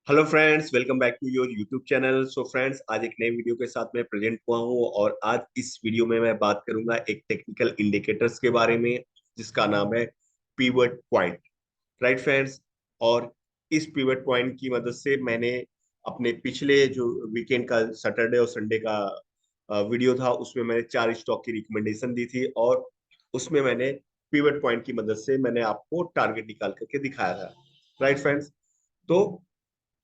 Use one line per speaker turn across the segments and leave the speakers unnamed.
Hello friends, welcome back to your YouTube channel. So friends, आज एक नए video के साथ मैं प्रेजेंट हुआ हूँ और आज इस वीडियो में मैं बात करूंगा एक टेक्निकल इंडिकेटर्स के बारे में जिसका नाम है पिवट पॉइंट। Right friends. और इस पिवट पॉइंट की मदद से मैंने अपने पिछले जो वीकेंड का सैटरडे और संडे का वीडियो था उसमें मैंने 4 स्टॉक की रिकमेंडेशन दी थी और उसमें मैंने पिवट पॉइंट की मदद से मैंने आपको टारगेट निकाल करके दिखाया था। Right friends. तो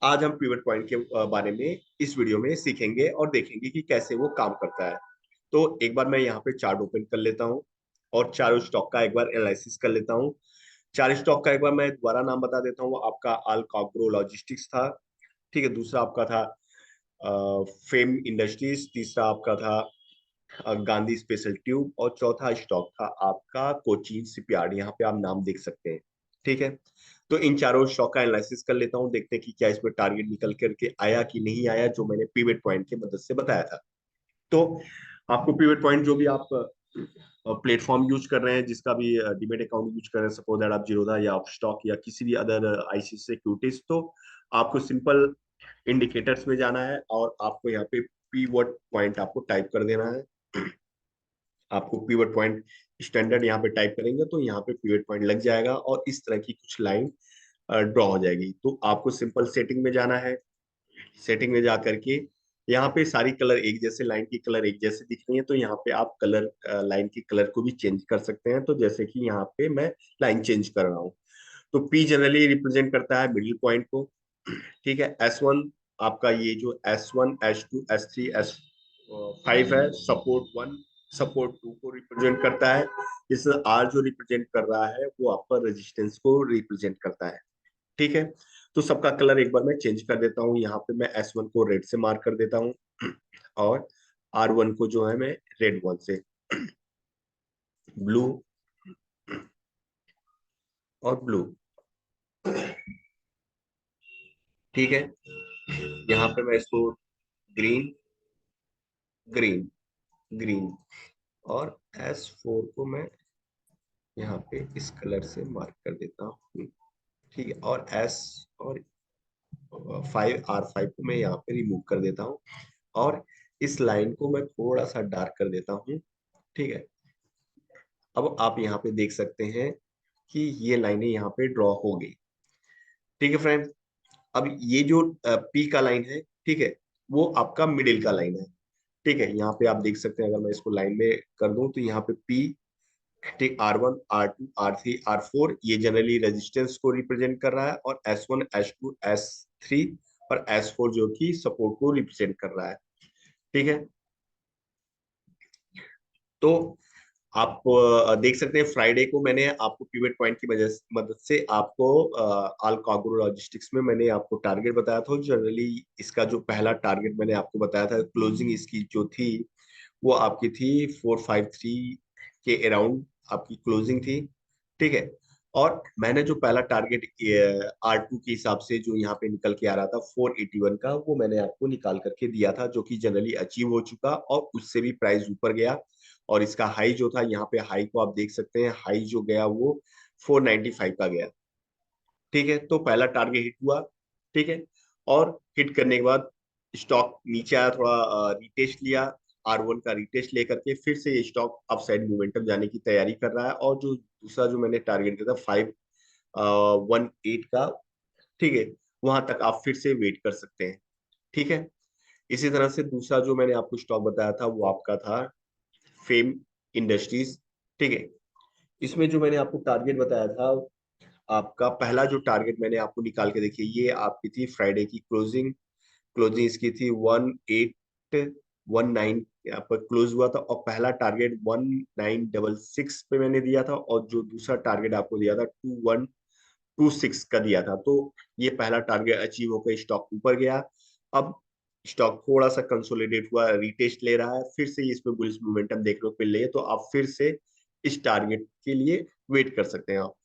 आज हम पिवट पॉइंट के बारे में इस वीडियो में सीखेंगे और देखेंगे कि कैसे वो काम करता है। तो एक बार मैं यहाँ पे चार्ट ओपन कर लेता हूँ और चारों स्टॉक का एक बार एनालिसिस कर लेता हूँ। चार स्टॉक का एक बार मैं दोबारा नाम बता देता हूँ। आपका अल्काग्रो लॉजिस्टिक्स था, ठीक है। दूसरा आपका था फेम इंडस्ट्रीज। तीसरा आपका था गांधी स्पेशल ट्यूब और चौथा स्टॉक था आपका कोचीन शिपयार्ड। यहाँ पे आप नाम देख सकते हैं, ठीक है। तो इन चारों स्टॉक का एनालिसिस कर लेता हूँ, देखते हैं कि क्या इसमें टारगेट निकल करके आया कि नहीं आया, जो मैंने पिवट पॉइंट की मदद से बताया था। तो आपको पिवट पॉइंट जो भी आप प्लेटफॉर्म यूज कर रहे हैं, जिसका भी डीमेट अकाउंट यूज कर रहे हैं, सपोज दैट आप जीरोधा या अपस्टॉक या किसी भी अदर आईसीआईसीआई सिक्योरिटीज, तो आपको सिंपल इंडिकेटर्स में जाना है और आपको यहाँ पे पीवर्ड पॉइंट आपको टाइप कर देना है। आपको पिवट पॉइंट स्टैंडर्ड यहाँ पे टाइप करेंगे तो यहाँ पे पिवट पॉइंट लग जाएगा और इस तरह की कुछ लाइन ड्रॉ हो जाएगी। तो आपको सिंपल सेटिंग में जाना है। सेटिंग में जा करके यहाँ पे सारी कलर एक जैसे, लाइन की कलर एक जैसे दिख रही है, तो यहाँ पे आप कलर लाइन की कलर को भी चेंज कर सकते हैं। तो जैसे कि यहाँ पे मैं लाइन चेंज कर रहा हूँ, तो पी जनरली रिप्रेजेंट करता है मिडिल पॉइंट को, ठीक है। S1 आपका ये जो S1 S2 S3 S5 है, सपोर्ट 1 सपोर्ट 2 को रिप्रेजेंट करता है। इस R जो रिप्रेजेंट कर रहा है वो आपका रेजिस्टेंस को रिप्रेजेंट करता है, ठीक है। तो सबका कलर एक बार मैं चेंज कर देता हूँ। यहाँ पे मैं S1 को रेड से मार्क कर देता हूँ और R1 को जो है मैं रेड वन से, ब्लू और ब्लू, ठीक है। यहाँ पे मैं इसको ग्रीन ग्रीन ग्रीन और S4 को मैं यहाँ पे इस कलर से मार्क कर देता हूँ, ठीक है। और R5 को मैं यहाँ पे रिमूव कर देता हूँ और इस लाइन को मैं थोड़ा सा डार्क कर देता हूँ, ठीक है। अब आप यहाँ पे देख सकते हैं कि ये लाइनें यहाँ पे ड्रॉ हो गई, ठीक है फ्रेंड्स। अब ये जो पी का लाइन है, ठीक है, वो आपका मिडिल का लाइन है, ठीक है। यहाँ पे आप देख सकते हैं, अगर मैं इसको लाइन में कर दूं तो यहाँ पे पी, ठीक, R1 R2 R3 R4 ये जनरली रेजिस्टेंस को रिप्रेजेंट कर रहा है और S1 S2 S3 और S4 जो कि सपोर्ट को रिप्रेजेंट कर रहा है, ठीक है। तो आप देख सकते हैं फ्राइडे को मैंने आपको पिवट पॉइंट की मदद से आपको आल कार्गो लॉजिस्टिक्स में मैंने आपको टारगेट बताया था। जनरली इसका जो पहला टारगेट मैंने आपको बताया था, क्लोजिंग इसकी जो थी वो आपकी थी 453 के अराउंड आपकी क्लोजिंग थी, ठीक है। और मैंने जो पहला टारगेट R2 के हिसाब से जो यहाँ पे निकल के आ रहा था 481 का, वो मैंने आपको निकाल करके दिया था, जो कि जनरली अचीव हो चुका और उससे भी प्राइस ऊपर गया। और इसका हाई जो था, यहाँ पे हाई को आप देख सकते हैं, हाई जो गया वो 495 का गया, ठीक है। तो पहला टारगेट हिट हुआ, ठीक है। और हिट करने के बाद स्टॉक नीचे आया, थोड़ा रिटेस्ट लिया, R1 का रिटेस्ट लेकर के फिर से ये स्टॉक अपसाइड मोमेंटम जाने की तैयारी कर रहा है। और जो दूसरा जो मैंने टारगेट दिया था 518 का, ठीक है, वहां तक आप फिर से वेट कर सकते हैं, ठीक है। इसी तरह से दूसरा जो मैंने आपको स्टॉक बताया था वो आपका था फेम इंडस्ट्रीज, ठीक है। इसमें जो मैंने आपको टारगेट बताया था, आपका पहला जो टारगेट मैंने आपको निकाल के देखिए, ये आपकी थी फ्राइडे की क्लोजिंग। क्लोजिंग इसकी थी 1819 यहाँ पर क्लोज हुआ था और पहला टारगेट 1966 पे मैंने दिया था और जो दूसरा टारगेट आपको दिया था 2126 का दिया था। तो ये पहला टारगेट अचीव होकर स्टॉक ऊपर गया। अब स्टॉक थोड़ा सा कंसोलिडेट हुआ, रिटेस्ट ले रहा है, फिर से इसमें बुलिश मोमेंटम देखने को मिल रही है, तो आप फिर से इस टारगेट के लिए वेट कर सकते हैं आप।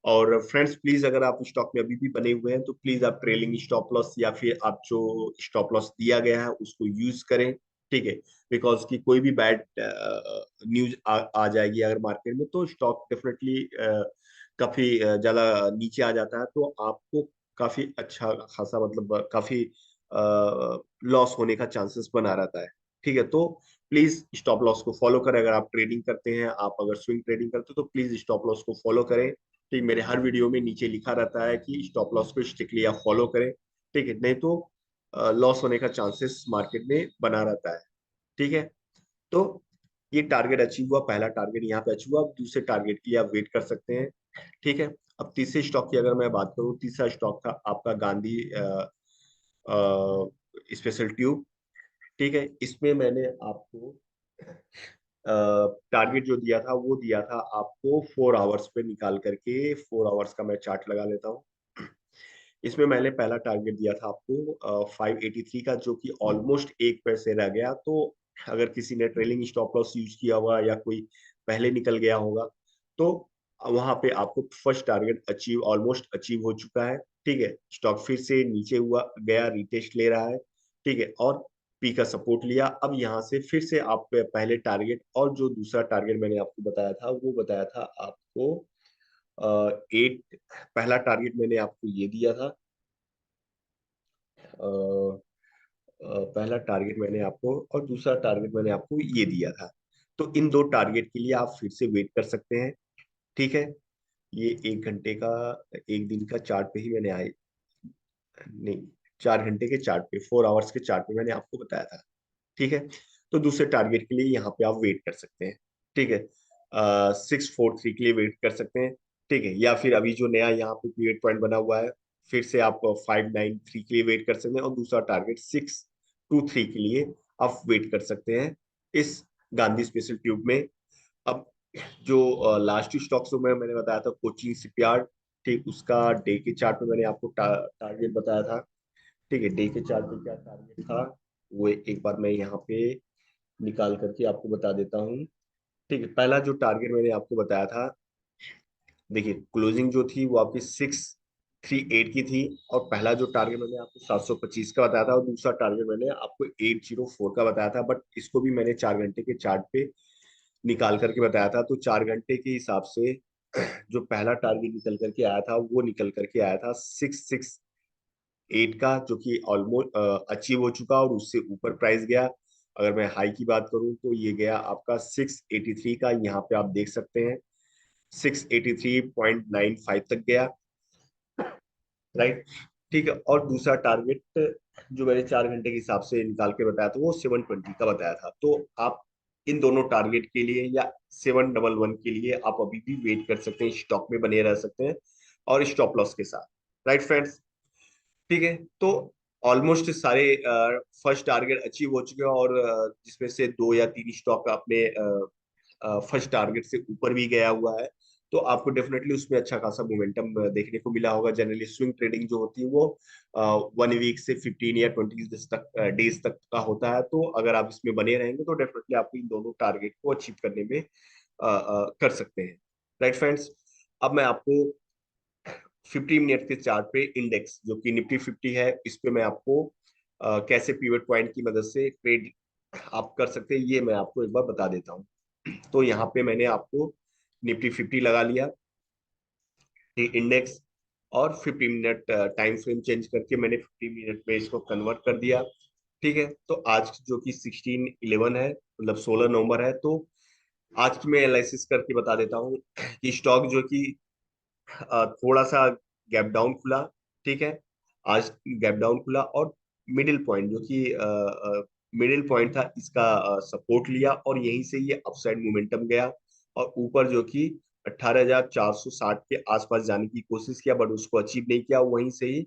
और फ्रेंड्स प्लीज, अगर आप स्टॉक में अभी भी बने हुए हैं तो प्लीज आप ट्रेलिंग स्टॉप लॉस या फिर आप जो स्टॉप लॉस दिया गया है उसको यूज करें, ठीक है। बिकॉज की कोई भी बैड न्यूज आ जाएगी अगर मार्केट में, तो स्टॉक डेफिनेटली काफी ज्यादा नीचे आ जाता है, तो आपको काफी अच्छा खासा मतलब काफी लॉस होने का चांसेस बना रहता है। ठीक है, तो प्लीज स्टॉप लॉस को फॉलो करें। अगर आप ट्रेडिंग करते हैं, आप अगर स्विंग ट्रेडिंग करते हो तो प्लीज स्टॉप लॉस को फॉलो करें। ठीक, मेरे हर वीडियो में नीचे लिखा रहता है कि स्टॉप लॉस को स्ट्रिक्टली आप फॉलो करें। ठीक है, नहीं तो लॉस होने का चांसेस मार्केट में बना रहता है। ठीक है, तो ये टारगेट अचीव हुआ, पहला टारगेट यहाँ पे अचीव हुआ। अब दूसरे टारगेट के लिए आप वेट कर सकते हैं। ठीक है, अब तीसरे स्टॉक की अगर मैं बात करूँ, तीसरा स्टॉक था आपका गांधी स्पेशल ट्यूब। ठीक है, इसमें मैंने आपको टारगेट जो दिया था वो दिया था आपको 4 आवर्स पे निकाल करके। 4 आवर्स का मैं चार्ट लगा लेता हूँ। इसमें मैंने पहला टारगेट दिया था आपको 583 का, जो कि ऑलमोस्ट 1 पैसे रह गया। तो अगर किसी ने ट्रेलिंग स्टॉप लॉस यूज किया हुआ या कोई पहले निकल गया होगा तो वहां पे आपको first target achieve, almost achieve हो चुका है। ठीक है, स्टॉक फिर से नीचे हुआ गया, रिटेस्ट ले रहा है। ठीक है, और पी का सपोर्ट लिया। अब यहाँ से फिर से आप पहले टारगेट और जो दूसरा टारगेट मैंने आपको बताया था वो बताया था आपको 8। पहला टारगेट मैंने आपको ये दिया था, पहला टारगेट मैंने आपको और दूसरा टारगेट मैंने आपको ये दिया था। तो इन दो टारगेट के लिए आप फिर से वेट कर सकते हैं। ठीक है, ये 1 घंटे का, 1 दिन का चार्ट पे ही मैंने आए, नहीं, 4 घंटे के चार्ट पे, 4 आवर्स के चार्ट पे मैंने आपको बताया था। ठीक है, तो दूसरे टारगेट के लिए यहाँ पे आप वेट कर सकते हैं। ठीक है, 643 के लिए वेट कर सकते हैं। ठीक है, या फिर अभी जो नया यहाँ पे पीरियड पॉइंट बना हुआ है, फिर से आप 593 के लिए वेट कर सकते हैं, और दूसरा टारगेट 623 के लिए आप वेट कर सकते हैं इस गांधी स्पेशल ट्यूब में। अब जो लास्ट स्टॉक जो मैंने बताया था कोचिंग शिपयार्ड, ठीक, उसका डे के चार्ट में मैंने आपको टारगेट बताया था। ठीक है, डे के चार्ट पे क्या टारगेट था वो एक बार मैं यहाँ पे निकाल करके आपको बता देता हूँ। ठीक है, पहला जो टारगेट मैंने आपको बताया था, देखिए क्लोजिंग जो थी वो आपकी 638 की थी। और पहला जो टारगेट मैंने आपको 725 का बताया था, और दूसरा टारगेट मैंने आपको 804 का बताया था। बट इसको भी मैंने 4 घंटे के चार्ट पे निकाल करके बताया था। तो 4 घंटे के हिसाब से जो पहला टारगेट निकल करके आया था वो निकल करके आया था 668 का, जो कि ऑलमोस्ट अचीव हो चुका और उससे ऊपर प्राइस गया। अगर मैं हाई की बात करूं तो ये गया आपका 683 का, यहाँ पे आप देख सकते हैं 683.95 तक गया। राइट, ठीक है, और दूसरा टारगेट जो मैंने 4 घंटे के हिसाब से निकाल के बताया था वो 720 का बताया था। तो आप इन दोनों टारगेट के लिए या 711 के लिए आप अभी भी वेट कर सकते हैं, स्टॉक में बने रह सकते हैं और स्टॉप लॉस के साथ। राइट फ्रेंड्स, ठीक है, तो ऑलमोस्ट सारे फर्स्ट टारगेट अचीव हो चुके हैं, और जिसमें से 2 या 3 स्टॉक अपने फर्स्ट टारगेट से ऊपर भी गया हुआ है। तो आपको डेफिनेटली उसमें अच्छा खासा मोमेंटम देखने को मिला होगा। जनरली स्विंग ट्रेडिंग जो होती है वो 1 वीक से 15 या 20 डेज तक का होता है। तो अगर आप इसमें बने रहेंगे तो डेफिनेटली आप इन दोनों टारगेट को अचीव करने में कर सकते हैं। राइट फ्रेंड्स, अब मैं आपको 50 मिनट के चार्ट पे इंडेक्स जो कि निफ्टी 50 है, इस पे मैं आपको कैसे पिवट पॉइंट की मदद से ट्रेड आप कर सकते हैं ये मैं आपको एक बार बता देता हूँ। तो यहाँ पे मैंने आपको निफ्टी 50 लगा लिया, ये इंडेक्स, और 50 मिनट टाइम फ्रेम चेंज करके मैंने 50 मिनट में इसको कन्वर्ट कर दिया। ठीक है, तो आज जो कि 16/11 है, मतलब 16 नवंबर है। तो आज की मैं एनालिसिस करके बता देता हूँ कि स्टॉक जो कि थोड़ा सा गैप डाउन खुला। ठीक है, आज गैप डाउन खुला, और मिडिल पॉइंट जो कि मिडिल पॉइंट था इसका सपोर्ट लिया, और यहीं से ये अपसाइड मोमेंटम गया, और ऊपर जो कि 18,460 के आसपास जाने की कोशिश किया, बट उसको अचीव नहीं किया। वहीं से ही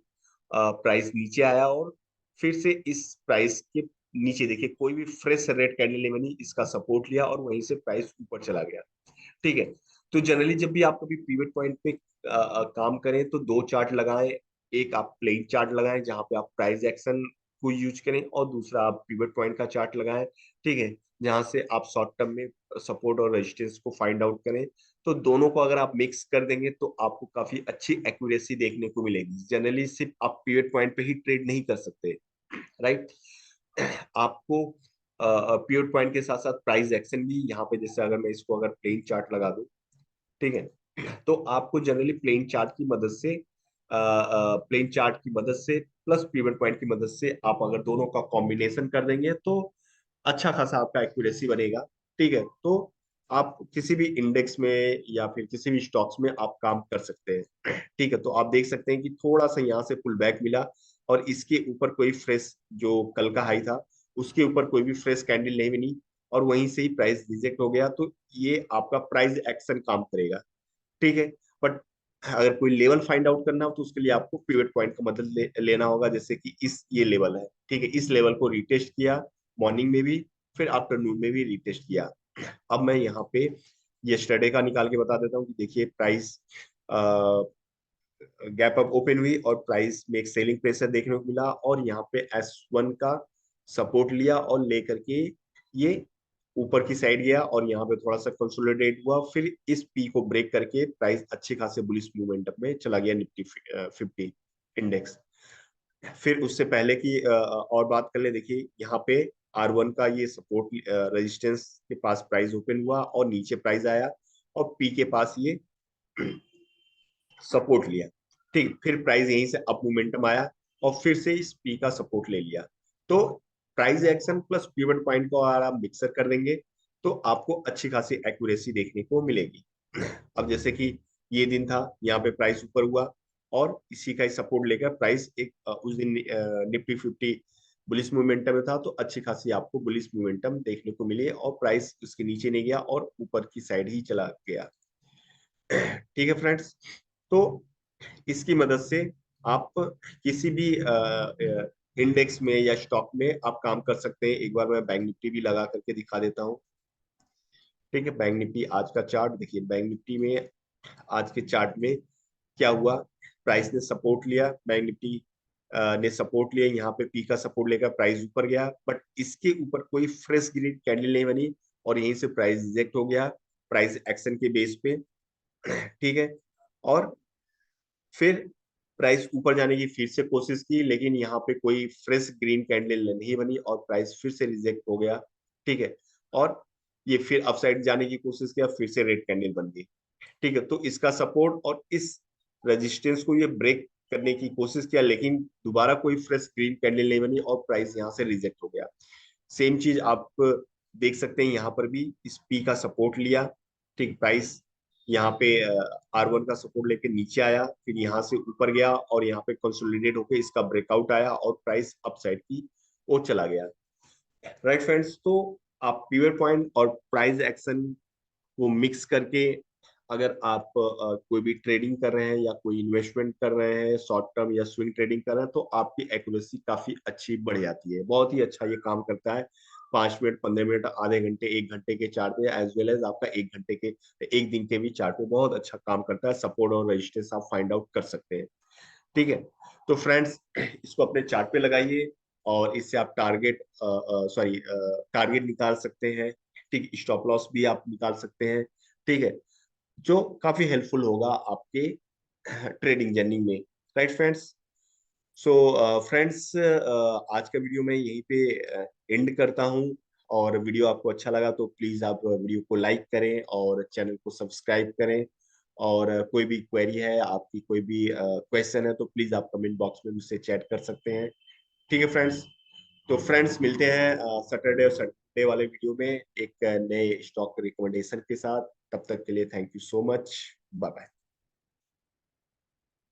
प्राइस नीचे आया, और फिर से इस प्राइस के नीचे देखिए कोई भी फ्रेश रेड कैंडल नहीं बनी, इसका सपोर्ट लिया और वहीं से प्राइस ऊपर चला गया। ठीक है, तो जनरली जब भी आप कभी पिवट पॉइंट पे काम करें तो 2 चार्ट लगाएं। एक आप प्लेन चार्ट लगाएं जहां पे आप प्राइस एक्शन को यूज करें, और दूसरा आप पिवट पॉइंट का चार्ट लगाएं। ठीक है, जहां से आप शॉर्ट टर्म में सपोर्ट और रेजिस्टेंस को फाइंड आउट करें। तो दोनों को अगर आप मिक्स कर देंगे तो आपको काफी अच्छी एक्यूरेसी देखने को मिलेगी। जनरली सिर्फ आप पिवट पॉइंट पे ही ट्रेड नहीं कर सकते। राइट, आपको पिवट पॉइंट के साथ साथ प्राइस एक्शन भी यहाँ पे, जैसे अगर मैं इसको अगर प्लेन चार्ट लगा दूं, ठीक है, तो आपको जनरली प्लेन चार्ट की मदद से प्लेन चार्ट की मदद से प्लस पिवट पॉइंट की मदद से आप अगर दोनों का कॉम्बिनेशन कर देंगे तो अच्छा खासा आपका एक्यूरेसी बनेगा। ठीक है, तो आप किसी भी इंडेक्स में या फिर किसी भी स्टॉक्स में आप काम कर सकते हैं। ठीक है, तो आप देख सकते हैं कि थोड़ा सा यहाँ से पुल बैक मिला और इसके ऊपर कोई फ्रेश, जो कल का हाई था उसके ऊपर कोई भी फ्रेश कैंडल नहीं बनी और वहीं से ही प्राइस रिजेक्ट हो गया, तो ये आपका प्राइस एक्शन काम करेगा। ठीक है, बट अगर कोई लेवल फाइंड आउट करना हो तो उसके लिए आपको पिवट पॉइंट का मदद लेना होगा, जैसे कि इस ये लेवल है। ठीक है, इस लेवल को रिटेस्ट किया मॉर्निंग में भी, फिर आफ्टरनून में भी रिटेस्ट किया। अब मैं यहाँ पे यस्टरडे का निकाल के बता देता हूँ कि देखिए प्राइस गैप अप ओपन हुई और प्राइस में एक सेलिंग प्रेशर देखने को मिला और यहाँ पे S1 का सपोर्ट लिया और लेकर के ये ऊपर की साइड गया और यहाँ पे थोड़ा सा कंसोलिडेट हुआ, फिर इस पी को ब्रेक करके प्राइस अच्छे खासे बुलिश मूवमेंटम में चला गया निफ्टी 50 इंडेक्स। फिर उससे पहले की और बात कर ले, देखिए यहाँ पे R1 का ये सपोर्ट रेजिस्टेंस के पास प्राइस ओपन हुआ और नीचे प्राइस आया और पी के पास ये सपोर्ट लिया। ठीक, फिर प्राइस यहीं से अप मोमेंटम आया और फिर से इस पी का सपोर्ट ले लिया। तो price action plus pivot point को अगर आप मिक्सर कर देंगे तो आपको अच्छी खासी एक्यूरेसी देखने को मिलेगी। अब जैसे कि ये दिन था, यहाँ पे प्राइस ऊपर हुआ और इसी का सपोर्ट लेकर प्राइस एक उस दिन निफ्टी 50 बुलिश मोमेंटम में था, तो अच्छी खासी आपको बुलिश मोमेंटम देखने को मिली और प्राइस उसके नीचे नहीं गया और ऊपर की साइड ही चला गया। ठीक है फ्रेंड्स, तो इसकी मदद से आप किसी भी इंडेक्स में या स्टॉक में आप काम कर सकते हैं। एक बार मैं बैंक निफ्टी भी लगा करके दिखा देता हूँ। ठीक है, बैंक निफ्टी आज का चार्ट देखिए। बैंक निफ्टी में आज के चार्ट में क्या हुआ, प्राइस ने सपोर्ट लिया, बैंक निफ्टी ने सपोर्ट लिया, यहाँ पे पी का सपोर्ट लेकर प्राइस ऊपर गया, बट इसके ऊपर कोई फ्रेश ग्रीन कैंडल नहीं बनी और यहीं से प्राइस रिजेक्ट हो गया प्राइस एक्शन के बेस पे। ठीक है, और फिर प्राइस ऊपर जाने की फिर से कोशिश की, लेकिन यहाँ पे कोई फ्रेश ग्रीन कैंडल नहीं बनी और प्राइस फिर से रिजेक्ट हो गया। ठीक है, और ये फिर अपसाइड जाने की कोशिश किया, फिर से रेड कैंडल बन गई। ठीक है, तो इसका सपोर्ट और इस रेजिस्टेंस को ये ब्रेक करने की कोशिश किया, लेकिन दोबारा कोई फ्रेश ग्रीन कैंडल नहीं बनी और प्राइस यहाँ से रिजेक्ट हो गया। सेम चीज आप देख सकते हैं, यहाँ पर भी इस पी का सपोर्ट लिया। ठीक, प्राइस यहाँ पे R1 का सपोर्ट लेके नीचे आया, फिर यहाँ से ऊपर गया और यहाँ पे कंसोलिडेट होकर इसका ब्रेकआउट आया और प्राइस अपसाइड की ओर चला गया। राइट फ्रेंड्स, तो आप पिवट पॉइंट और प्राइस एक्शन को मिक्स करके अगर आप कोई भी ट्रेडिंग कर रहे हैं या कोई इन्वेस्टमेंट कर रहे हैं, शॉर्ट टर्म या स्विंग ट्रेडिंग कर रहे हैं, तो आपकी एक्यूरेसी काफी अच्छी बढ़ जाती है। बहुत ही अच्छा ये काम करता है। 5 मिनट, 15 मिनट, आधे घंटे, 1 घंटे के चार्ट पे एज वेल एज आपका 1 घंटे के, 1 दिन के भी चार्ट पे बहुत अच्छा काम करता है। सपोर्ट और रेजिस्टेंस आप फाइंड आउट कर सकते हैं। ठीक है, तो फ्रेंड्स इसको अपने चार्ट पे लगाइए और इससे आप टारगेट निकाल सकते हैं। ठीक, स्टॉप लॉस भी आप निकाल सकते हैं। ठीक है, जो काफी हेल्पफुल होगा आपके ट्रेडिंग जर्नी में। राइट फ्रेंड्स, सो फ्रेंड्स आज का वीडियो मैं यहीं पे एंड करता हूँ। और वीडियो आपको अच्छा लगा तो प्लीज आप वीडियो को लाइक करें और चैनल को सब्सक्राइब करें। और कोई भी क्वेरी है, आपकी कोई भी क्वेश्चन है, तो प्लीज आप कमेंट बॉक्स में मुझसे चैट कर सकते हैं। ठीक है फ्रेंड्स, तो फ्रेंड्स मिलते हैं सैटरडे और संडे वाले वीडियो में एक नए स्टॉक रिकमेंडेशन के साथ। तब तक के लिए thank you so much, bye bye.